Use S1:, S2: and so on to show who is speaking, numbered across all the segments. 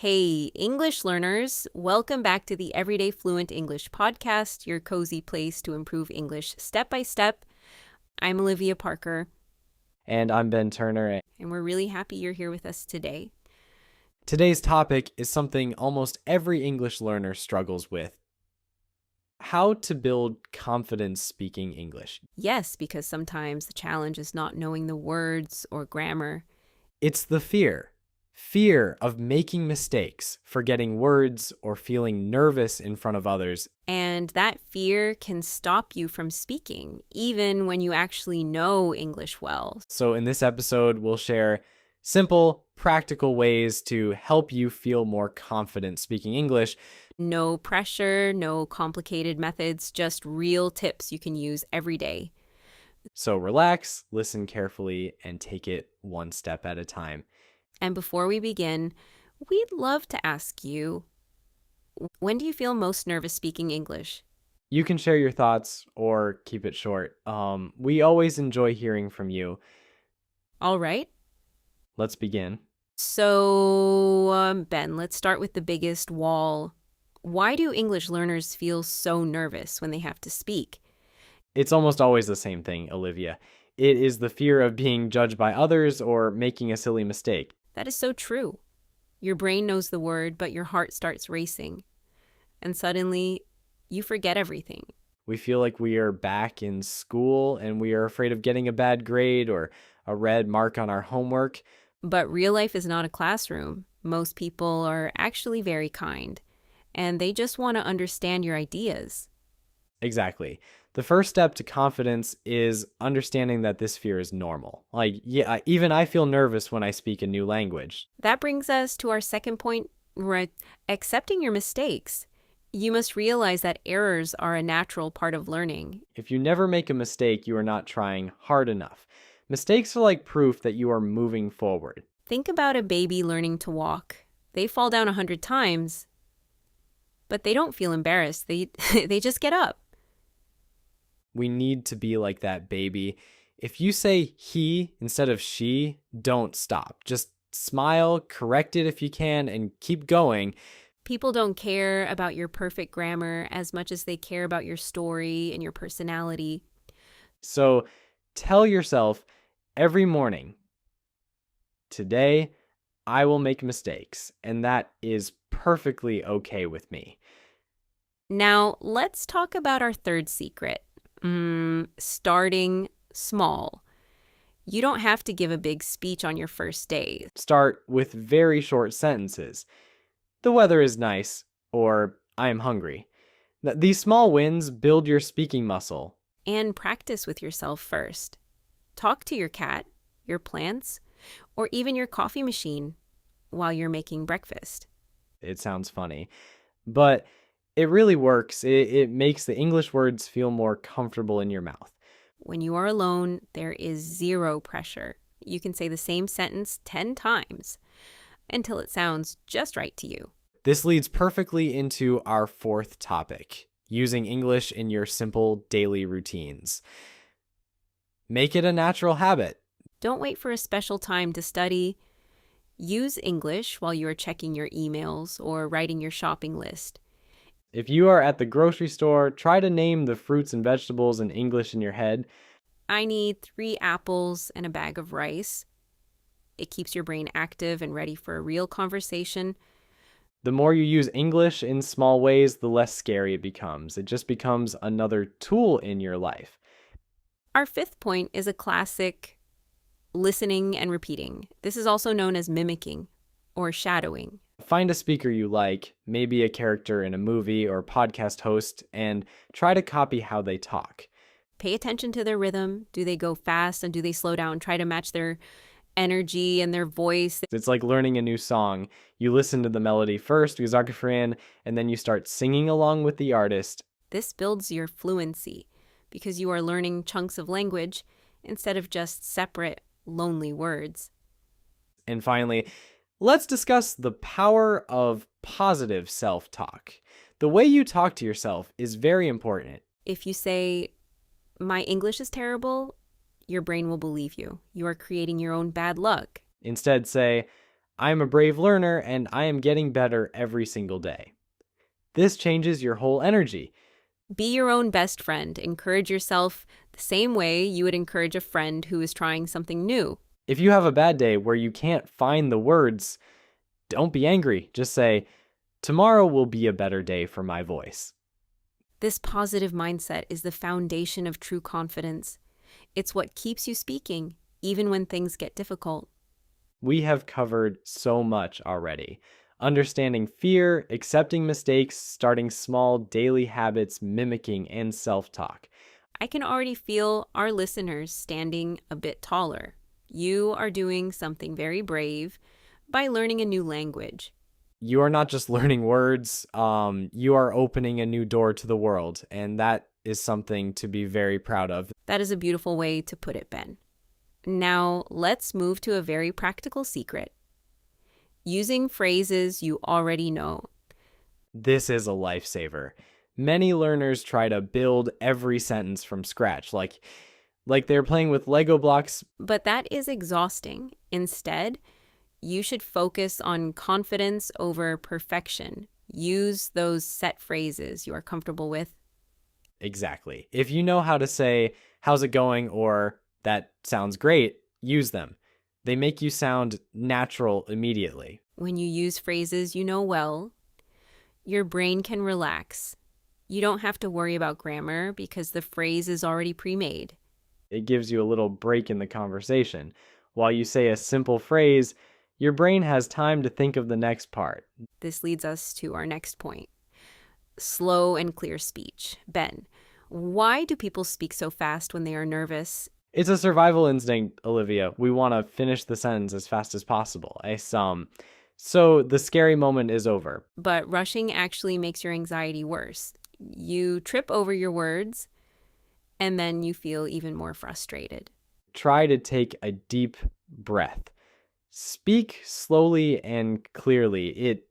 S1: Hey, English learners, welcome back to the Everyday Fluent English Podcast, your cozy place to improve English step by step. I'm Olivia Parker.
S2: And I'm Ben Turner.
S1: And we're really happy you're here with us today.
S2: Today's topic is something almost every English learner struggles with. How to build confidence speaking English.
S1: Yes, because sometimes the challenge is not knowing the words or grammar.
S2: It's the fear of making mistakes, forgetting words, or feeling nervous in front of others.
S1: And that fear can stop you from speaking, even when you actually know English well.
S2: So in this episode, we'll share simple, practical ways to help you feel more confident speaking English.
S1: No pressure, no complicated methods, just real tips you can use every day.
S2: So relax, listen carefully, and take it one step at a time.
S1: And before we begin, we'd love to ask you, when do you feel most nervous speaking English?
S2: You can share your thoughts or keep it short. We always enjoy hearing from you.
S1: All right.
S2: Let's begin.
S1: So, Ben, let's start with the biggest wall. Why do English learners feel so nervous when they have to speak?
S2: It's almost always the same thing, Olivia. It is the fear of being judged by others or making a silly mistake.
S1: That is so true. Your brain knows the word, but your heart starts racing. And suddenly, you forget everything.
S2: We feel like we are back in school and we are afraid of getting a bad grade or a red mark on our homework.
S1: But real life is not a classroom. Most people are actually very kind, and they just want to understand your ideas.
S2: Exactly. The first step to confidence is understanding that this fear is normal. Even I feel nervous when I speak a new language.
S1: That brings us to our second point, accepting your mistakes. You must realize that errors are a natural part of learning.
S2: If you never make a mistake, you are not trying hard enough. Mistakes are like proof that you are moving forward.
S1: Think about a baby learning to walk. They fall down 100 times, but they don't feel embarrassed. They just get up.
S2: We need to be like that baby. If you say he instead of she, don't stop. Just smile, correct it if you can, and keep going.
S1: People don't care about your perfect grammar as much as they care about your story and your personality.
S2: So tell yourself every morning, today I will make mistakes, and that is perfectly okay with me.
S1: Now, let's talk about our third secret. Starting small. You don't have to give a big speech on your first day.
S2: Start with very short sentences. The weather is nice, or I am hungry. These small wins build your speaking muscle.
S1: And practice with yourself first. Talk to your cat, your plants, or even your coffee machine while you're making breakfast.
S2: It sounds funny, but it really works. It makes the English words feel more comfortable in your mouth.
S1: When you are alone, there is zero pressure. You can say the same sentence 10 times until it sounds just right to you.
S2: This leads perfectly into our fourth topic, using English in your simple daily routines. Make it a natural habit.
S1: Don't wait for a special time to study. Use English while you are checking your emails or writing your shopping list.
S2: If you are at the grocery store, try to name the fruits and vegetables in English in your head.
S1: I need 3 apples and a bag of rice. It keeps your brain active and ready for a real conversation.
S2: The more you use English in small ways, the less scary it becomes. It just becomes another tool in your life.
S1: Our fifth point is a classic: listening and repeating. This is also known as mimicking or shadowing.
S2: Find a speaker you like, maybe a character in a movie or podcast host, and try to copy how they talk.
S1: Pay attention to their rhythm. Do they go fast and do they slow down? Try to match their energy and their voice.
S2: It's like learning a new song. You listen to the melody first, and then you start singing along with the artist.
S1: This builds your fluency because you are learning chunks of language instead of just separate, lonely words.
S2: And finally, let's discuss the power of positive self-talk. The way you talk to yourself is very important.
S1: If you say, "My English is terrible," your brain will believe you. You are creating your own bad luck.
S2: Instead, say, I am a brave learner and I am getting better every single day. This changes your whole energy.
S1: Be your own best friend. Encourage yourself the same way you would encourage a friend who is trying something new.
S2: If you have a bad day where you can't find the words, don't be angry. Just say, tomorrow will be a better day for my voice.
S1: This positive mindset is the foundation of true confidence. It's what keeps you speaking, even when things get difficult.
S2: We have covered so much already. Understanding fear, accepting mistakes, starting small daily habits, mimicking, and self-talk.
S1: I can already feel our listeners standing a bit taller. You are doing something very brave by learning a new language.
S2: You are not just learning words, you are opening a new door to the world, and that is something to be very proud of.
S1: That is a beautiful way to put it, Ben. Now, let's move to a very practical secret. Using phrases you already know.
S2: This is a lifesaver. Many learners try to build every sentence from scratch, like they're playing with Lego blocks.
S1: But that is exhausting. Instead, you should focus on confidence over perfection. Use those set phrases you are comfortable with.
S2: Exactly. If you know how to say, how's it going, or that sounds great, use them. They make you sound natural immediately.
S1: When you use phrases you know well, your brain can relax. You don't have to worry about grammar because the phrase is already pre-made.
S2: It gives you a little break in the conversation. While you say a simple phrase, your brain has time to think of the next part.
S1: This leads us to our next point. Slow and clear speech. Ben, why do people speak so fast when they are nervous?
S2: It's a survival instinct, Olivia. We want to finish the sentence as fast as possible. So the scary moment is over.
S1: But rushing actually makes your anxiety worse. You trip over your words, and then you feel even more frustrated.
S2: Try to take a deep breath. Speak slowly and clearly. It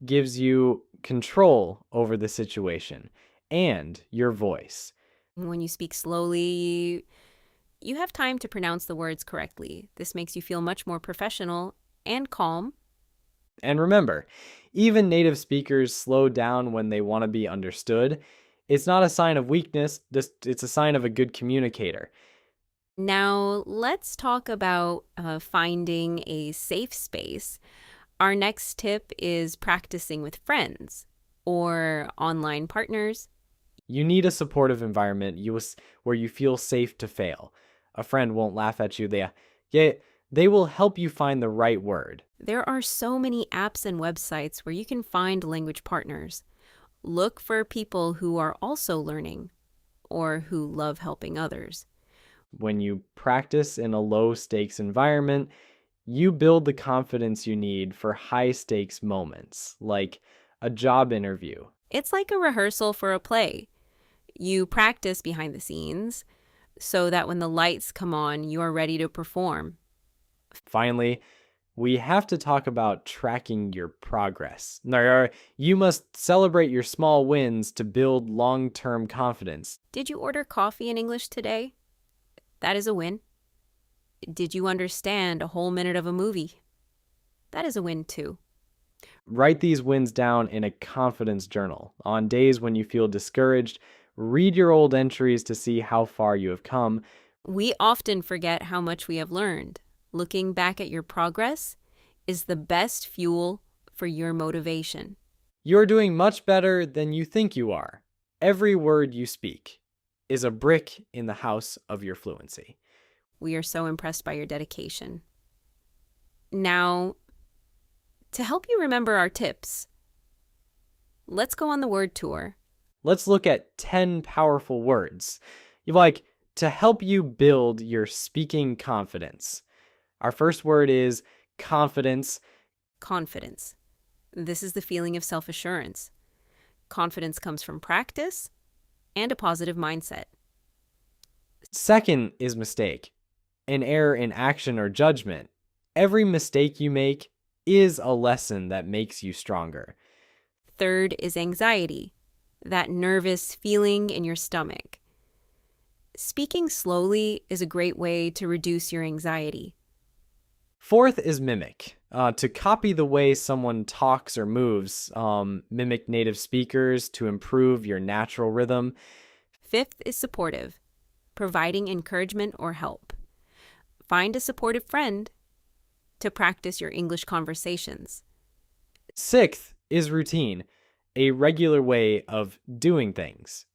S2: gives you control over the situation and your voice.
S1: When you speak slowly, you have time to pronounce the words correctly. This makes you feel much more professional and calm.
S2: And remember, even native speakers slow down when they want to be understood. It's not a sign of weakness, it's a sign of a good communicator.
S1: Now, let's talk about finding a safe space. Our next tip is practicing with friends or online partners.
S2: You need a supportive environment where you feel safe to fail. A friend won't laugh at you. They will help you find the right word.
S1: There are so many apps and websites where you can find language partners. Look for people who are also learning or who love helping others.
S2: When you practice in a low-stakes environment, you build the confidence you need for high-stakes moments, like a job interview.
S1: It's like a rehearsal for a play. You practice behind the scenes so that when the lights come on, you are ready to perform.
S2: Finally, we have to talk about tracking your progress. You must celebrate your small wins to build long-term confidence.
S1: Did you order coffee in English today? That is a win. Did you understand a whole minute of a movie? That is a win too.
S2: Write these wins down in a confidence journal. On days when you feel discouraged, read your old entries to see how far you have come.
S1: We often forget how much we have learned. Looking back at your progress is the best fuel for your motivation.
S2: You're doing much better than you think you are. Every word you speak is a brick in the house of your fluency.
S1: We are so impressed by your dedication. Now, to help you remember our tips, let's go on the word tour.
S2: Let's look at 10 powerful words to help you build your speaking confidence. Our first word is confidence.
S1: Confidence. This is the feeling of self-assurance. Confidence comes from practice and a positive mindset.
S2: Second is mistake, an error in action or judgment. Every mistake you make is a lesson that makes you stronger.
S1: Third is anxiety, that nervous feeling in your stomach. Speaking slowly is a great way to reduce your anxiety.
S2: Fourth is mimic, to copy the way someone talks or moves, mimic native speakers to improve your natural rhythm.
S1: 5th is supportive, providing encouragement or help. Find a supportive friend to practice your English conversations.
S2: 6th is routine, a regular way of doing things.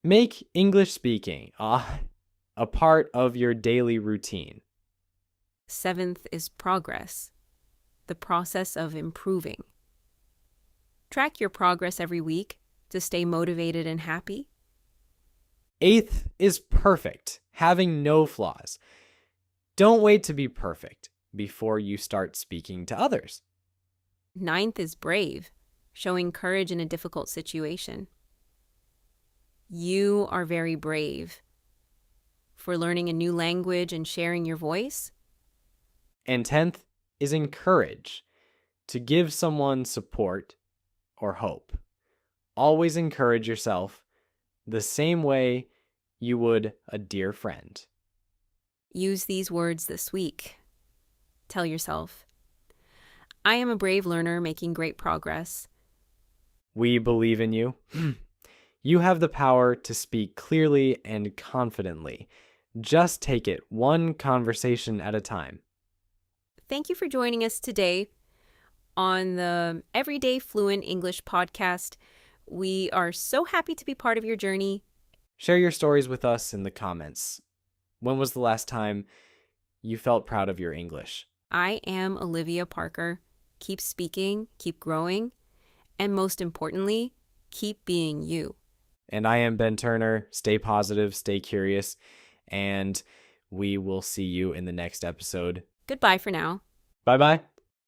S2: Make English speaking a part of your daily routine.
S1: 7th is progress, the process of improving. Track your progress every week to stay motivated and happy.
S2: 8th is perfect, having no flaws. Don't wait to be perfect before you start speaking to others.
S1: 9th is brave, showing courage in a difficult situation. You are very brave for learning a new language and sharing your voice.
S2: And 10th is encourage, to give someone support or hope. Always encourage yourself the same way you would a dear friend.
S1: Use these words this week. Tell yourself, I am a brave learner making great progress.
S2: We believe in you. You have the power to speak clearly and confidently. Just take it one conversation at a time.
S1: Thank you for joining us today on the Everyday Fluent English Podcast. We are so happy to be part of your journey.
S2: Share your stories with us in the comments. When was the last time you felt proud of your English?
S1: I am Olivia Parker. Keep speaking, keep growing, and most importantly, keep being you.
S2: And I am Ben Turner. Stay positive, stay curious, and we will see you in the next episode.
S1: Goodbye for now.
S2: Bye-bye.